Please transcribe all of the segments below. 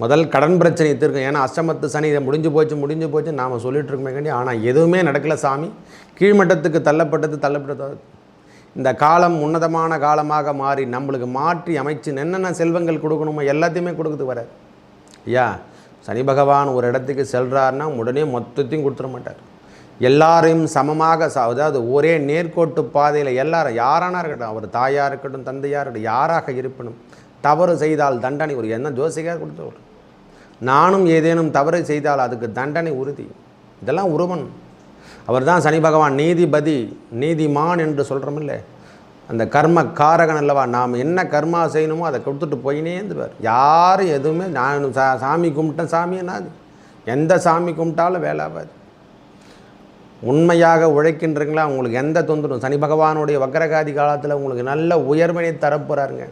முதல் கடன் பிரச்சனை தீர்க்கும். ஏன்னா அஷ்டமத்து சனி இதை முடிஞ்சு போச்சு நாம் சொல்லிட்டு இருக்கோமே கண்டி. ஆனால் எதுவுமே நடக்கலை சாமி. கீழ்மட்டத்துக்கு தள்ளப்பட்டது. இந்த காலம் உன்னதமான காலமாக மாறி நம்மளுக்கு மாற்றி அமைச்சு என்னென்ன செல்வங்கள் கொடுக்கணுமோ எல்லாத்தையுமே கொடுக்குது வர. ஐயா, சனி பகவான் ஒரு இடத்துக்கு செல்கிறாருன்னா உடனே மொத்தத்தையும் கொடுத்துட மாட்டார். எல்லாரையும் சமமாக, அதாவது ஒரே நேர்கோட்டு பாதையில் எல்லாரும் யாரானா இருக்கட்டும், அவர் தாயாக இருக்கட்டும், தந்தையாக இருக்கட்டும், யாராக இருப்பினும் தவறு செய்தால் தண்டனை உறுதி. என்ன ஜோசிக்காக கொடுத்தவர். நானும் ஏதேனும் தவறு செய்தால் அதுக்கு தண்டனை உறுதி. இதெல்லாம் உருவன். அவர் தான் சனி பகவான் நீதிபதி, நீதிமான் என்று சொல்கிறோமில்ல. அந்த கர்ம காரகன் அல்லவா. நாம் என்ன கர்மா செய்யணுமோ அதை கொடுத்துட்டு போயினே இருந்துவார். யாரும் எதுவுமே நான் சாமி கும்பிட்டேன் சாமின்னா அது எந்த சாமி கும்பிட்டாலும் வேலாவாது. உண்மையாக உழைக்கின்றீங்களா, உங்களுக்கு எந்த தொந்தரும். சனி பகவானுடைய வக்கரகாதி காலத்தில் உங்களுக்கு நல்ல உயர்வினை தரப்போகிறாருங்க.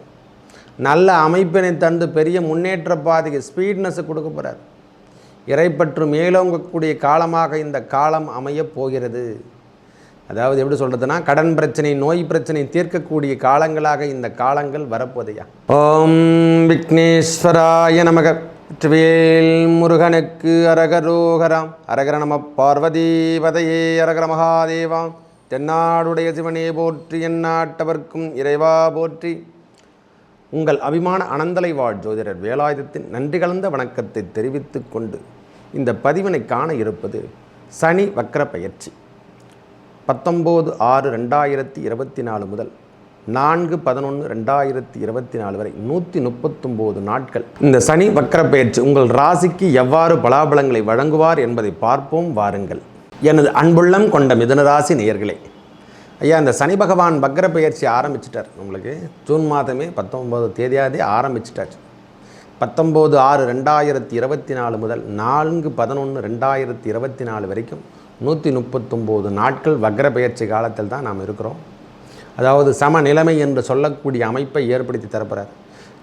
நல்ல அமைப்பினை தந்து பெரிய முன்னேற்ற பாதைக்கு ஸ்பீட்னஸை கொடுக்க போகிறார். இறைப்பற்று மேலோங்கக்கூடிய காலமாக இந்த காலம் அமையப் போகிறது. அதாவது எப்படி சொல்கிறதுனா, கடன் பிரச்சனை, நோய் பிரச்சனை தீர்க்கக்கூடிய காலங்களாக இந்த காலங்கள் வரப்போதையா. ஓம் விக்னேஸ்வராய நமக. வேல் முருகனுக்கு அரகரோகராம். அரகர நம பார்வதீபதையே அரகர மகாதேவாம். தென்னாடுடைய சிவனே போற்றி, எந்நாட்டவர்க்கும் இறைவா போற்றி. உங்கள் அபிமான அனந்தலை வாழ் ஜோதிடர் வேலாயுதத்தின் நன்றி கலந்த வணக்கத்தை தெரிவித்து கொண்டு இந்த பதிவினை காண இருப்பது சனி வக்ர பயிற்சி. 19/6/2024 முதல் 4/11/2024 வரை 139 நாட்கள் இந்த சனி வக்ர பயிற்சி உங்கள் ராசிக்கு எவ்வாறு பலாபலங்களை வழங்குவார் என்பதை பார்ப்போம் வாருங்கள். எனது அன்புள்ளம் கொண்ட மிதுன ராசி நேயர்களே, ஐயா, இந்த சனி பகவான் வக்ர பயிற்சி ஆரம்பிச்சிட்டார். உங்களுக்கு ஜூன் மாதமே 19 தேதியாதே ஆரம்பிச்சிட்டார். 19/6/2024 முதல் 4/11/2024 வரைக்கும் 139 நாட்கள் வக்ர பயிற்சி காலத்தில் தான் நாம் இருக்கிறோம். அதாவது சமநிலைமை என்று சொல்லக்கூடிய அமைப்பை ஏற்படுத்தி தரப்படுறார்.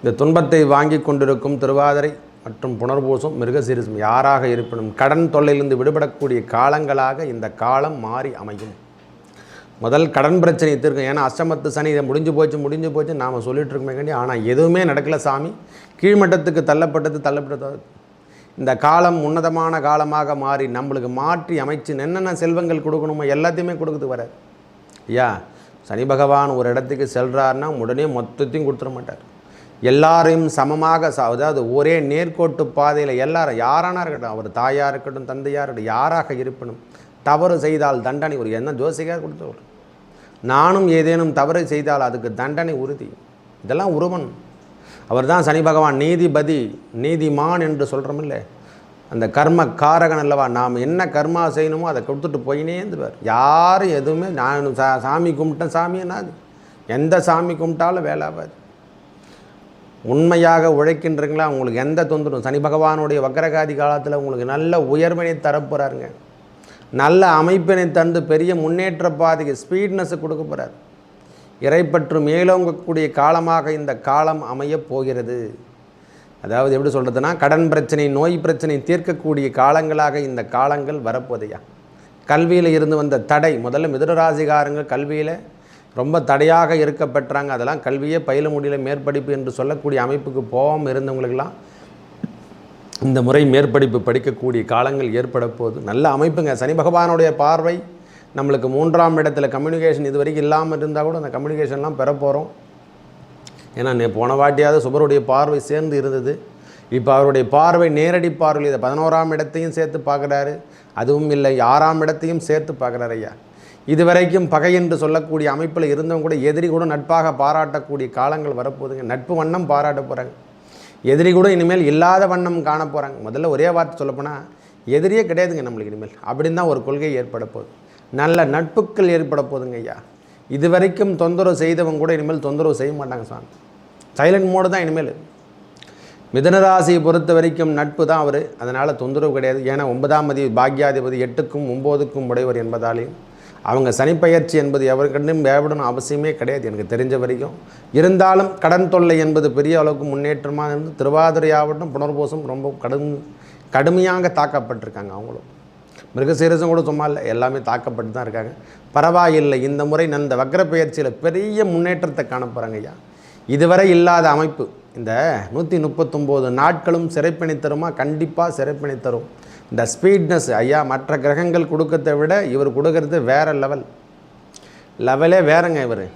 இந்த துன்பத்தை வாங்கி கொண்டிருக்கும் திருவாதிரை மற்றும் புனர்பூசம், மிருகசீரிசம் யாராக இருப்பினும் கடன் தொல்லையிலிருந்து விடுபடக்கூடிய காலங்களாக இந்த காலம் மாறி அமையும். முதல் கடன் பிரச்சனை தீர்க்கும். ஏன்னா அஷ்டமத்து சனி இதை முடிஞ்சு போச்சு நாம் சொல்லிட்டு இருக்கோமே கண்டி. ஆனால் எதுவுமே நடக்கலை சாமி. கீழ்மட்டத்துக்கு தள்ளப்பட்டது. இந்த காலம் உன்னதமான காலமாக மாறி நம்மளுக்கு மாற்றி அமைச்சு என்னென்ன செல்வங்கள் கொடுக்கணுமோ எல்லாத்தையுமே கொடுக்குது வர. ஐயா, சனி பகவான் ஒரு இடத்துக்கு செல்கிறாருன்னா உடனே மொத்தத்தையும் கொடுத்துட மாட்டார். எல்லாரையும் சமமாக, அதாவது ஒரே நேர்கோட்டு பாதையில் எல்லாரும் யாரானா இருக்கட்டும், அவர் தாயாக இருக்கட்டும், தந்தையாக இருக்கட்டும், யாராக இருப்பினும் தவறு செய்தால் தண்டனை உறுதி. என்ன ஜோசிக்காக கொடுத்தவர். நானும் ஏதேனும் தவறு செய்தால் அதுக்கு தண்டனை உறுதி. இதெல்லாம் உருவன். அவர் தான் சனி பகவான் நீதிபதி, நீதிமான் என்று சொல்கிறோமில்ல. அந்த கர்ம காரகன் அல்லவா. நாம் என்ன கர்மா செய்யணுமோ அதை கொடுத்துட்டு போயினே இருந்துவார். யாரும் எதுவுமே நான் சாமி கும்பிட்டேன் சாமின்னா அது எந்த சாமி கும்பிட்டாலும் வேலாவாது. உண்மையாக உழைக்கின்றீங்களா, உங்களுக்கு எந்த தொந்தரும். சனி பகவானுடைய வக்கரகாதி காலத்தில் உங்களுக்கு நல்ல உயர்வினை தரப்போகிறாருங்க. நல்ல அமைப்பினை தந்து பெரிய முன்னேற்ற பாதைக்கு ஸ்பீட்னஸை கொடுக்க போகிறார். இறைப்பற்று மேலோங்கக்கூடிய காலமாக இந்த காலம் அமையப் போகிறது. அதாவது எப்படி சொல்கிறதுனா, கடன் பிரச்சனை, நோய் பிரச்சனை தீர்க்கக்கூடிய காலங்களாக இந்த காலங்கள் வரப்போதையா. கல்வியில் இருந்து வந்த தடை, முதல்ல மிதுனராசிகாரங்க கல்வியில் ரொம்ப தடையாக இருக்க பெற்றாங்க. அதெல்லாம் கல்வியே பயில முடியல, மேற்படிப்பு என்று சொல்லக்கூடிய அமைப்புக்கு போகாமல் இருந்தவங்களுக்கெல்லாம் இந்த முறை மேற்படிப்பு படிக்கக்கூடிய காலங்கள் ஏற்பட போகுது. நல்ல அமைப்புங்க. சனி பகவானுடைய பார்வை நம்மளுக்கு 3ஆம் இடத்துல கம்யூனிகேஷன் இது வரைக்கும் இல்லாமல் இருந்தால் கூட அந்த கம்யூனிகேஷன்லாம் பெற போகிறோம். ஏன்னா போன வாட்டியாவது சுபருடைய பார்வை சேர்ந்து இருந்தது. இப்போ அவருடைய பார்வை நேரடி பார்வை இதை 11ஆம் இடத்தையும் சேர்த்து பார்க்குறாரு. அதுவும் இல்லை, 6ஆம் இடத்தையும் சேர்த்து பார்க்குறாரு. ஐயா, இதுவரைக்கும் பகை என்று சொல்லக்கூடிய அமைப்பில் இருந்தவங்க கூட எதிரி கூட நட்பாக பாராட்டக்கூடிய காலங்கள் வரப்போகுதுங்க. நட்பு வண்ணம் பாராட்ட போகிறாங்க. எதிரி கூட இனிமேல் இல்லாத வண்ணம் காண போகிறாங்க. முதல்ல ஒரே வார்த்தை சொல்லப்போனால் எதிரியே கிடையாதுங்க நம்மளுக்கு இனிமேல். அப்படின்னு தான் ஒரு கொள்கை ஏற்பட போகுது. நல்ல நட்புக்கள் ஏற்பட போகுதுங்க. ஐயா, இது வரைக்கும் தொந்தரவு செய்தவங்க கூட இனிமேல் தொந்தரவு செய்ய மாட்டாங்க சாமி. சைலண்ட் மோடு தான் இனிமேல். மிதுனராசியை பொறுத்த வரைக்கும் நட்பு தான் அவர். அதனால் தொந்தரவு கிடையாது. ஏன்னா 9ஆம் அதிபதி பாக்யாதிபதி 8க்கும் 9க்கும் உடையவர் என்பதாலேயும் அவங்க சனிப்பெயர்ச்சி என்பது எவருக்கண்டும் பயப்படணும் அவசியமே கிடையாது எனக்கு தெரிஞ்ச வரைக்கும். இருந்தாலும் கடன் தொல்லை என்பது பெரிய அளவுக்கு முன்னேற்றமாக இருந்து திருவாதிரையாகட்டும் புனர்பூசம் ரொம்ப கடுமையாக தாக்கப்பட்டிருக்காங்க. அவங்களும் மிருகசீரிசம் கூட சும்மா இல்லை, எல்லாமே தாக்கப்பட்டு தான் இருக்காங்க. பரவாயில்லை, இந்த முறை அந்த வக்ர பெயர்ச்சியில் பெரிய முன்னேற்றத்தை காண போகிறாங்க. ஐயா, இதுவரை இல்லாத அமைப்பு. இந்த 139 நாட்களும் சிறைப்பணி தருமா? கண்டிப்பாக சிறைப்பணி தரும். இந்த ஸ்பீட்னஸ் ஐயா மற்ற கிரகங்கள் கொடுக்கறதை விட இவர் கொடுக்கறது வேறு லெவலே வேறுங்க.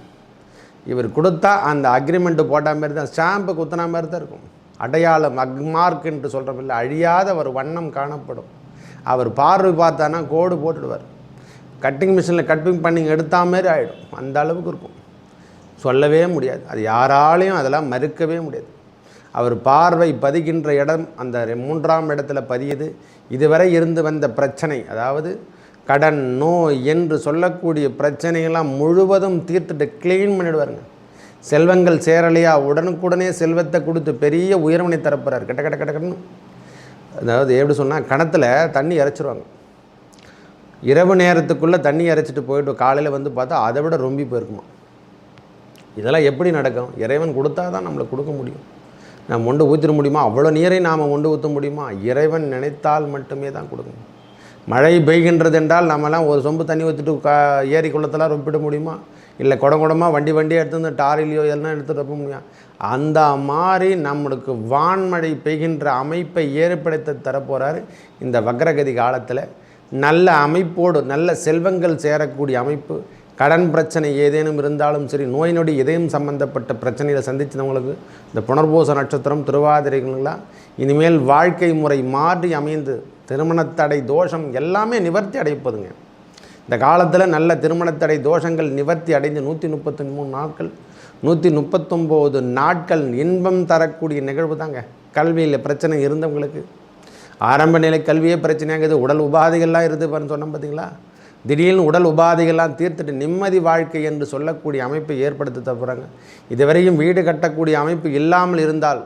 இவர் கொடுத்தா அந்த அக்ரிமெண்ட்டு போட்ட மாதிரி தான், ஸ்டாம்பு குத்தின மாதிரி தான் இருக்கும். அடையாளம் அக்மார்க் என்று சொல்கிறப்பில்ல, அழியாத ஒரு வண்ணம் காணப்படும். அவர் பார்வை பார்த்தானா கோடு போட்டுடுவார். கட்டிங் மிஷினில் கட்டிங் பண்ணி எடுத்தா மாதிரி ஆகிடும். அந்த அளவுக்கு இருக்கும், சொல்லவே முடியாது. அது யாராலையும் அதெல்லாம் மறுக்கவே முடியாது. அவர் பார்வை பதிகின்ற இடம் அந்த 3ஆம் இடத்துல பதியுது. இதுவரை இருந்து வந்த பிரச்சனை, அதாவது கடன், நோய் என்று சொல்லக்கூடிய பிரச்சனைகள்லாம் முழுவதும் தீர்த்துட்டு க்ளீன் பண்ணிவிடுவாருங்க. செல்வங்கள் சேரலையா, உடனுக்குடனே செல்வத்தை கொடுத்து பெரிய உயர்வினை தரப்போகிறார். கடன்னு அதாவது எப்படி சொன்னால், கணத்தில் தண்ணி இறைச்சிருவாங்க. இரவு நேரத்துக்குள்ளே தண்ணி இறைச்சிட்டு போயிட்டு காலையில் வந்து பார்த்தா அதை விட ரொம்பி போயிருக்குமா. இதெல்லாம் எப்படி நடக்கும்? இறைவன் கொடுத்தா தான் நம்மளை கொடுக்க முடியும். நம்ம கொண்டு ஊற்றிட முடியுமா? அவ்வளோ நீரை நாம் கொண்டு ஊற்ற முடியுமா? இறைவன் நினைத்தால் மட்டுமே தான் கொடுக்கணும். மழை பெய்கின்றது என்றால் நம்மலாம் ஒரு சொம்பு தண்ணி ஊற்றிட்டு ஏரி குளத்தெல்லாம் ரொப்பிட முடியுமா? இல்லை குடமாக வண்டியாக எடுத்து வந்து டாரிலையோ எல்லாம் எடுத்து ரொப்ப முடியும்? அந்த மாதிரி நம்மளுக்கு வான்மழை பெய்கின்ற அமைப்பை ஏற்படுத்த தரப்போகிறாரு இந்த வக்ரகதி காலத்தில். நல்ல அமைப்போடு நல்ல செல்வங்கள் சேரக்கூடிய அமைப்பு. கடன் பிரச்சனை ஏதேனும் இருந்தாலும் சரி, நோய் நொடி இதயம் சம்பந்தப்பட்ட பிரச்சனையில் சந்திச்சவங்களுக்கு இந்த புனர்பூச நட்சத்திரம் திருவாதிரைகள்லாம் இனிமேல் வாழ்க்கை முறை மாற்றி அமைந்து திருமணத்தடை தோஷம் எல்லாமே நிவர்த்தி அடைப்பதுங்க. இந்த காலத்தில் நல்ல திருமணத்தடை தோஷங்கள் நிவர்த்தி அடைந்து 133 நாட்கள் 139 நாட்கள் இன்பம் தரக்கூடிய நிகழ்வு தாங்க. கல்வியில் பிரச்சனை இருந்தவங்களுக்கு ஆரம்ப நிலை கல்வியே பிரச்சனையாகுது. உடல் உபாதைகள்லாம் இருந்துப்பான்னு சொன்னோம் பார்த்தீங்களா? திடீர்னு உடல் உபாதைகள்லாம் தீர்த்துட்டு நிம்மதி வாழ்க்கை என்று சொல்லக்கூடிய அமைப்பை ஏற்படுத்த தப்புறாங்க. இதுவரையும் வீடு கட்டக்கூடிய அமைப்பு இல்லாமல் இருந்தால்,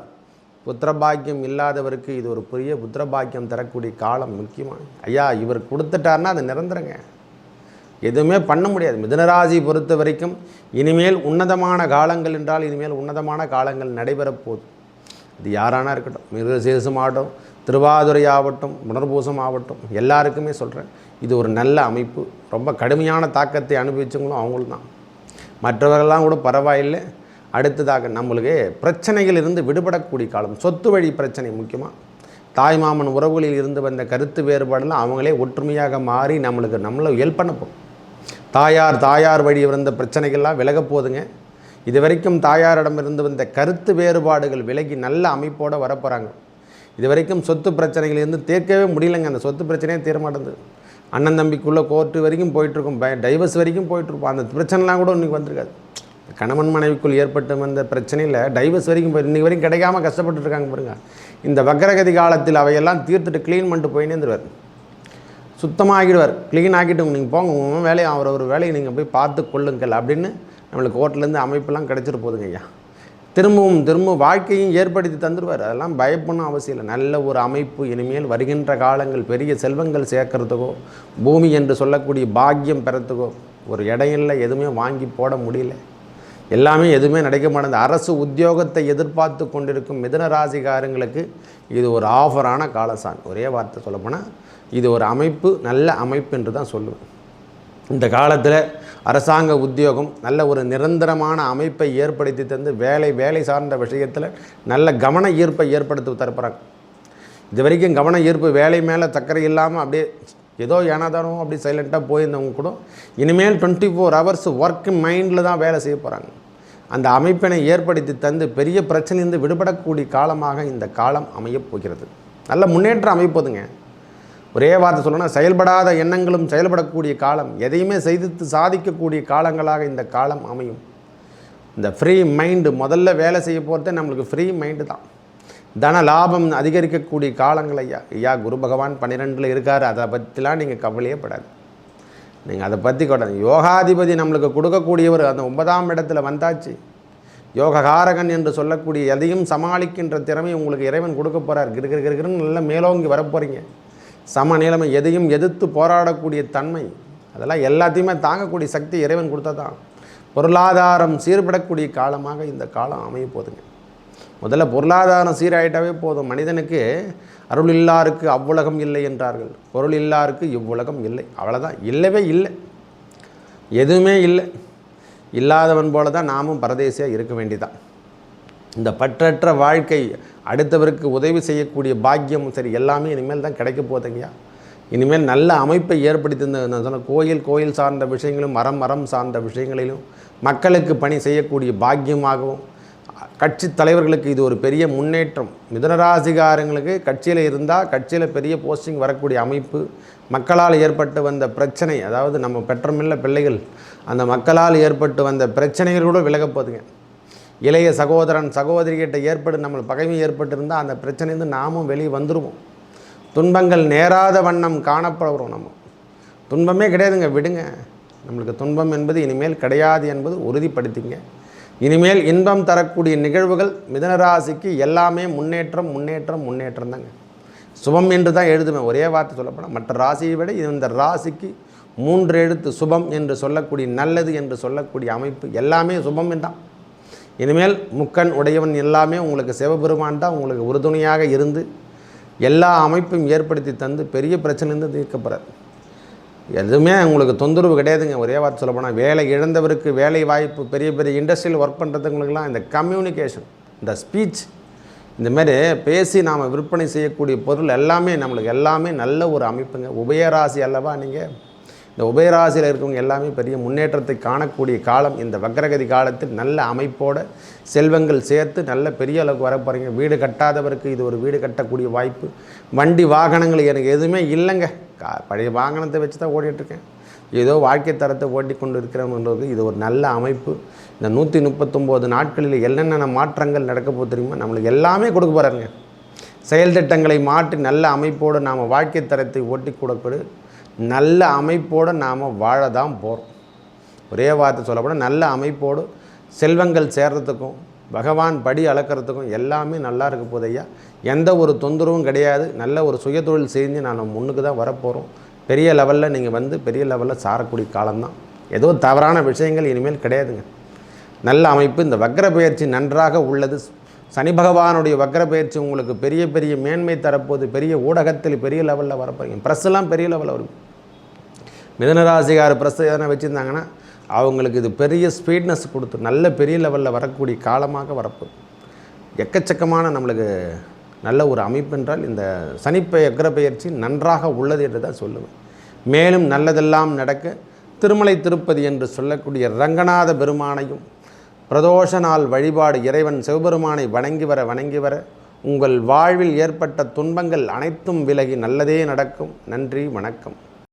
புத்திரபாக்கியம் இல்லாதவருக்கு இது ஒரு பெரிய புத்திரபாக்கியம் தரக்கூடிய காலம். முக்கியமாக ஐயா இவர் கொடுத்துட்டார்னா அது நிரந்தரங்க, எதுவுமே பண்ண முடியாது. மிதுனராசி பொறுத்த வரைக்கும் இனிமேல் உன்னதமான காலங்கள் என்றால் இனிமேல் உன்னதமான காலங்கள் நடைபெறப்போகுது. இது யாரானா இருக்கட்டும், மிருகசீரிஷம் ஆகட்டும், திருவாதிரை ஆகட்டும், புனர்பூசம் ஆகட்டும், எல்லாருக்குமே சொல்கிறேன் இது ஒரு நல்ல அமைப்பு. ரொம்ப கடுமையான தாக்கத்தை அனுபவிச்சவங்களும் அவங்களும் தான். மற்றவர்கள்லாம் கூட பரவாயில்லை. அடுத்ததாக நம்மளுக்கு பிரச்சனைகள் இருந்து விடுபடக்கூடிய காலம். சொத்து வழி பிரச்சனை முக்கியமாக தாய்மாமன் உறவுகளில் இருந்து வந்த கருத்து வேறுபாடெல்லாம் அவங்களே ஒற்றுமையாக மாறி நம்மளை ஹெல்ப் பண்ண போகும். தாயார் வழி வந்த பிரச்சனைகள்லாம் விலகப் போகுதுங்க. இது வரைக்கும் தாயாரிடம் இருந்து வந்த கருத்து வேறுபாடுகள் விலகி நல்ல அமைப்போடு வரப்போகிறாங்க. இது வரைக்கும் சொத்து பிரச்சனைகள் இருந்து தீர்க்கவே முடியலைங்க. அந்த சொத்து பிரச்சனையே தீர மாட்டேங்குது. அண்ணன் தம்பிக்குள்ளே கோர்ட்டு வரைக்கும் போயிட்டுருக்கும், டைவர்ஸ் வரைக்கும் போயிட்டுருப்போம். அந்த பிரச்சனைலாம் கூட இன்றைக்கி வந்திருக்காது. கணவன் மனைவிக்குள் ஏற்பட்டு வந்த பிரச்சனையில் டைவர்ஸ் வரைக்கும் போய் இன்றைக்கி வரைக்கும் கிடைக்காம கஷ்டப்பட்டுருக்காங்க பாருங்க. இந்த வக்ரகதி காலத்தில் அவையெல்லாம் தீர்த்துட்டு க்ளீன் பண்ணிட்டு போயினே இருந்துருவார். சுத்தமாகிடுவார். க்ளீன் ஆக்கிட்டு நீங்கள் போங்க, உங்கள் வேலையை ஒரு வேலையை நீங்கள் போய் பார்த்து கொள்ளுங்கள் அப்படின்னு நம்மளுக்கு கோர்ட்லேருந்து அமைப்பெல்லாம் கிடச்சிட்டு போதுங்க ஐயா. திரும்ப வாழ்க்கையும் ஏற்படுத்தி தந்துடுவார். அதெல்லாம் பயப்படணும் அவசியம் இல்லை. நல்ல ஒரு அமைப்பு. இனிமேல் வருகின்ற காலங்கள் பெரிய செல்வங்கள் சேர்க்கறதுக்கோ, பூமி என்று சொல்லக்கூடிய பாக்கியம் பெறத்துக்கோ ஒரு இடையில எதுவுமே வாங்கி போட முடியல. எல்லாமே எதுவுமே நடக்க மாட்டேங்குது. அரசு உத்தியோகத்தை எதிர்பார்த்து கொண்டிருக்கும் மிதுன ராசிக்காரங்களுக்கு இது ஒரு ஆஃபரான காலசான். ஒரே வார்த்தை சொல்லப்போனால் இது ஒரு அமைப்பு, நல்ல அமைப்பு என்று தான் சொல்லுவேன். இந்த காலத்தில் அரசாங்க உத்தியோகம் நல்ல ஒரு நிரந்தரமான அமைப்பை ஏற்படுத்தி தந்து வேலை சார்ந்த விஷயத்தில் நல்ல கவன ஈர்ப்பை ஏற்படுத்தி தரப்போகிறாங்க. இது வரைக்கும் கவன ஈர்ப்பு வேலை மேலே சக்கரை இல்லாமல் அப்படியே ஏதோ ஏனாதானோ அப்படி சைலண்ட்டாக போயிருந்தவங்க கூட இனிமேல் 24 ஹவர்ஸ் ஒர்க் மைண்டில் தான் வேலை செய்ய போகிறாங்க. அந்த அமைப்பினை ஏற்படுத்தி தந்து பெரிய பிரச்சனையிலிருந்து விடுபடக்கூடிய காலமாக இந்த காலம் அமையப் போகிறது. நல்ல முன்னேற்றம் அமைப்பதுங்க. ஒரே வார்த்தை சொல்லணும்னா செயல்படாத எண்ணங்களும் செயல்படக்கூடிய காலம், எதையுமே செய்து சாதிக்கக்கூடிய காலங்களாக இந்த காலம் அமையும். இந்த ஃப்ரீ மைண்டு முதல்ல வேலை செய்ய போகிறதே நம்மளுக்கு ஃப்ரீ மைண்டு தான். தன லாபம் அதிகரிக்கக்கூடிய காலங்கள் ஐயா குரு பகவான் 12ல் இருக்கார். அதை பற்றிலாம் நீங்கள் கவலையே படாது. நீங்கள் அதை பற்றி கூடாது. யோகாதிபதி நம்மளுக்கு கொடுக்கக்கூடியவர் அந்த 9ஆம் இடத்துல வந்தாச்சு. யோககாரகன் என்று சொல்லக்கூடிய எதையும் சமாளிக்கின்ற திறமை உங்களுக்கு இறைவன் கொடுக்க போகிறார். கிருன்னு நல்லா மேலோங்கி வரப்போகிறீங்க. சமநிலைமை எதையும் எதிர்த்து போராடக்கூடிய தன்மை, அதெல்லாம் எல்லாத்தையுமே தாங்கக்கூடிய சக்தி இறைவன் கொடுத்தா தான். பொருளாதாரம் சீர்படக்கூடிய காலமாக இந்த காலம் அமைய போதுங்க. முதல்ல பொருளாதாரம் சீராயிட்டாவே போதும். மனிதனுக்கு அருள் இல்லாருக்கு அவ்வுலகம் இல்லை என்றார்கள். பொருள் இல்லாருக்கு இவ்வுலகம் இல்லை. அவ்வளோதான். இல்லவே இல்லை, எதுவுமே இல்லை. இல்லாதவன் போல தான் நாமும் பரதேசியாக இருக்க வேண்டியதான். இந்த பற்றற்ற வாழ்க்கை, அடுத்தவருக்கு உதவி செய்யக்கூடிய பாக்கியமும் சரி எல்லாமே இனிமேல் தான் கிடைக்க போகுதுங்கய்யா. இனிமேல் நல்ல அமைப்பை ஏற்படுத்தி நான் சொன்ன கோயில் சார்ந்த விஷயங்களும் மரம் சார்ந்த விஷயங்களிலும் மக்களுக்கு பணி செய்யக்கூடிய பாக்கியமாகவும், கட்சி தலைவர்களுக்கு இது ஒரு பெரிய முன்னேற்றம். மிதுனராசிகாரங்களுக்கு கட்சியில் இருந்தால் கட்சியில் பெரிய போஸ்டிங் வரக்கூடிய அமைப்பு, மக்களால் ஏற்பட்டு வந்த பிரச்சனை, அதாவது நம்ம பெற்றமில்ல பிள்ளைகள், அந்த மக்களால் ஏற்பட்டு வந்த பிரச்சனைகள் கூட விலகப் போகுதுங்க. இளைய சகோதரன் சகோதரிகிட்ட நம்ம பகைமை ஏற்பட்டிருந்தால் அந்த பிரச்சனைந்து நாமும் வெளியே வந்துடுவோம். துன்பங்கள் நேராத வண்ணம் காணப்படுறோம். நம்ம துன்பமே கிடையாதுங்க, விடுங்க. நம்மளுக்கு துன்பம் என்பது இனிமேல் கிடையாது என்பது உறுதிப்படுத்திங்க. இனிமேல் இன்பம் தரக்கூடிய நிகழ்வுகள் மிதுனராசிக்கு எல்லாமே முன்னேற்றம் தாங்க. சுபம் என்று தான் எழுதுவேன், ஒரே வார்த்தை சொல்லப்போனால். மற்ற ராசியை விட இந்த ராசிக்கு 3 எழுத்து சுபம் என்று சொல்லக்கூடிய, நல்லது என்று சொல்லக்கூடிய அமைப்பு எல்லாமே சுபம் தான். இனிமேல் முக்கன் உடையவன் எல்லாமே உங்களுக்கு சிவபெருமான் தான் உங்களுக்கு உறுதுணையாக இருந்து எல்லா அமைப்பையும் ஏற்படுத்தி தந்து பெரிய பிரச்சனைலேருந்து தீர்க்கப்படுறார். எதுவுமே உங்களுக்கு தொந்தரவு கிடையாதுங்க. ஒரே வார்த்தை சொல்ல போனால், வேலை இழந்தவருக்கு வேலை வாய்ப்பு, பெரிய இண்டஸ்ட்ரியில் ஒர்க் பண்ணுறதுங்களுக்கெல்லாம் இந்த கம்யூனிகேஷன், இந்த ஸ்பீச், இந்தமாரி பேசி நாம் விற்பனை செய்யக்கூடிய பொருள் எல்லாமே நம்மளுக்கு எல்லாமே நல்ல ஒரு அமைப்புங்க. உபயராசி அல்லவா நீங்கள்? இந்த உபயராசியில் இருக்கவங்க எல்லாமே பெரிய முன்னேற்றத்தை காணக்கூடிய காலம். இந்த வக்ரகதி காலத்தில் நல்ல அமைப்போடு செல்வங்கள் சேர்த்து நல்ல பெரிய அளவுக்கு வர போகிறீங்க. வீடு கட்டாதவருக்கு இது ஒரு வீடு கட்டக்கூடிய வாய்ப்பு. வண்டி வாகனங்கள் எனக்கு எதுவுமே இல்லைங்க, பழைய வாகனத்தை வச்சு தான் ஓடிட்டுருக்கேன், ஏதோ வாழ்க்கை தரத்தை ஓட்டி கொண்டு இருக்கிறவங்களுக்கு இது ஒரு நல்ல அமைப்பு. இந்த 139 நாட்களில் என்னென்ன மாற்றங்கள் நடக்க போது தெரியுமா? நம்மளுக்கு எல்லாமே கொடுக்க போகிறாருங்க. செயல் திட்டங்களை மாற்றி நல்ல அமைப்போடு நாம் வாழ்க்கை தரத்தை ஓட்டி கொடுக்கக்கூடிய நல்ல அமைப்போடு நாம் வாழ தான் போகிறோம். ஒரே வார்த்தை சொல்லப்போனால், நல்ல அமைப்போடு செல்வங்கள் சேர்றதுக்கும் பகவான் படி அளக்கிறதுக்கும் எல்லாமே நல்லா இருக்க போதையா. எந்த ஒரு தொந்தரவும் கிடையாது. நல்ல ஒரு சுயதொழில் செஞ்சு நான் முன்னுக்கு தான் வரப்போகிறோம். பெரிய லெவலில் நீங்கள் பெரிய லெவலில் சாரக்கூடிய காலம்தான். ஏதோ தவறான விஷயங்கள் இனிமேல் கிடையாதுங்க. நல்ல அமைப்பு. இந்த வக்ர பயிற்சி நன்றாக உள்ளது. சனி பகவானுடைய வக்ர பயிற்சி உங்களுக்கு பெரிய மேன்மை தரப்போது. பெரிய ஊடகத்தில் பெரிய லெவலில் வரப்போறீங்க. ப்ரெஸ்ஸெல்லாம் பெரிய லெவலில் வரும். மிதுனராசிகார ப்ரெஸ் எதனா வச்சுருந்தாங்கன்னா அவங்களுக்கு இது பெரிய ஸ்பீட்னஸ் கொடுத்து நல்ல பெரிய லெவலில் வரக்கூடிய காலமாக வரப்போகுது. எக்கச்சக்கமான நம்மளுக்கு நல்ல ஒரு அமைப்பு என்றால் இந்த வக்ர பயிற்சி நன்றாக உள்ளது என்று தான் சொல்லுவேன். மேலும் நல்லதெல்லாம் நடக்க திருமலை திருப்பதி என்று சொல்லக்கூடிய ரங்கநாத பெருமானையும் பிரதோஷ நாள் வழிபாடு இறைவன் சிவபெருமானை வணங்கி வர உங்கள் வாழ்வில் ஏற்பட்ட துன்பங்கள் அனைத்தும் விலகி நல்லதே நடக்கும். நன்றி, வணக்கம்.